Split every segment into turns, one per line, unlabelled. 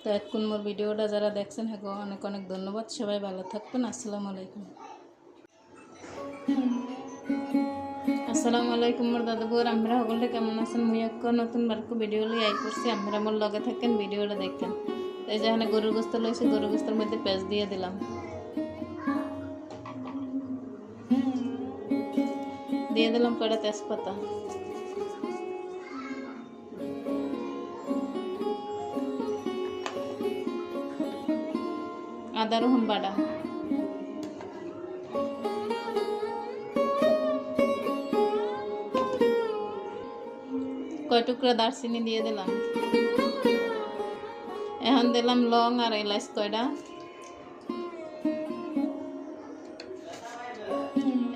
তো এখন মোর ভিডিওটা যারা দেখছেন হ্যাঁ অনেক অনেক ধন্যবাদ। সবাই ভালো থাকবেন। আসসালামু আলাইকুম। আসসালামু আলাইকুম মোর দাদুবুর, আমরা সকলে কেমন আছেন? মুই এক নতুন বারকো ভিডিও লিয়ে আই করছি, আমরা মোর লগে থাকেন, ভিডিওটা দেখেন। তো এই যে এখানে গরুর গোস্ত লইছি, গরুর গোস্তের মধ্যে পেঁয়াজ দিয়ে দিলাম, দিয়ে দিলাম কয়টা তেজপাতা, আদা রসুন বাটা, কয় টুকরা দারচিনি দিয়ে দিলাম। এখন দিলাম লং আর এলাচ কয়টা।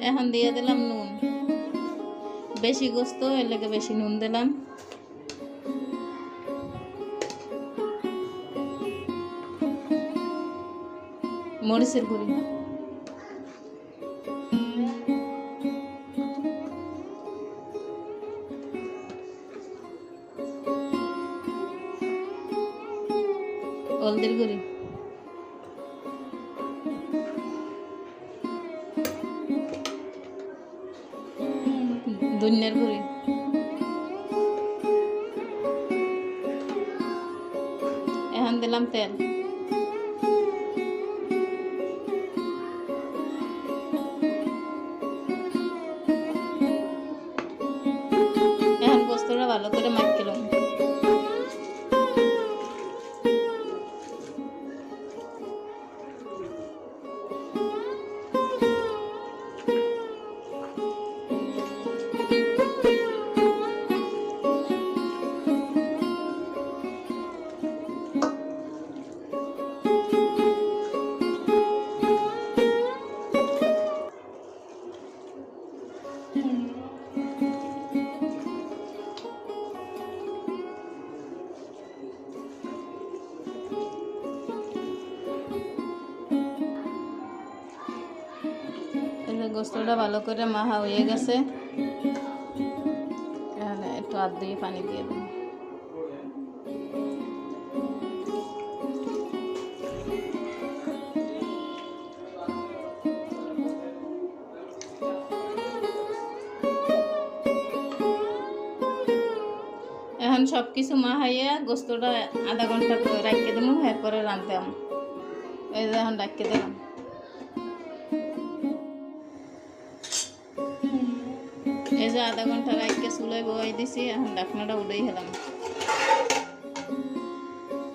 এখন দিয়ে দিলাম নুন, বেশি গোস্ত এর লেগে বেশি নুন দিলাম। মরিচের গুঁড়ি, হলদির গুঁড়ি, ধনিয়ার গুঁড়ি, এখন দিলাম তেল, এখন গোস্তটা ভালো করে মাখিলাম। গোস্তটা ভালো করে মাখা হয়ে গেছে, এখানে একটু হাত দিয়ে পানি দিয়ে দেব। এখন সব কিছু মাখাইয়া গোস্তটা আধা ঘন্টা রাখিয়ে দেবো, এরপরে রাঁধতাম। এই যে এখন রাখিয়ে দিলাম। এই যে আধা ঘন্টা রাখিয়ে চুলায় বসাই দিছি, এখন ঢাকনাটা উড়াই খেলাম।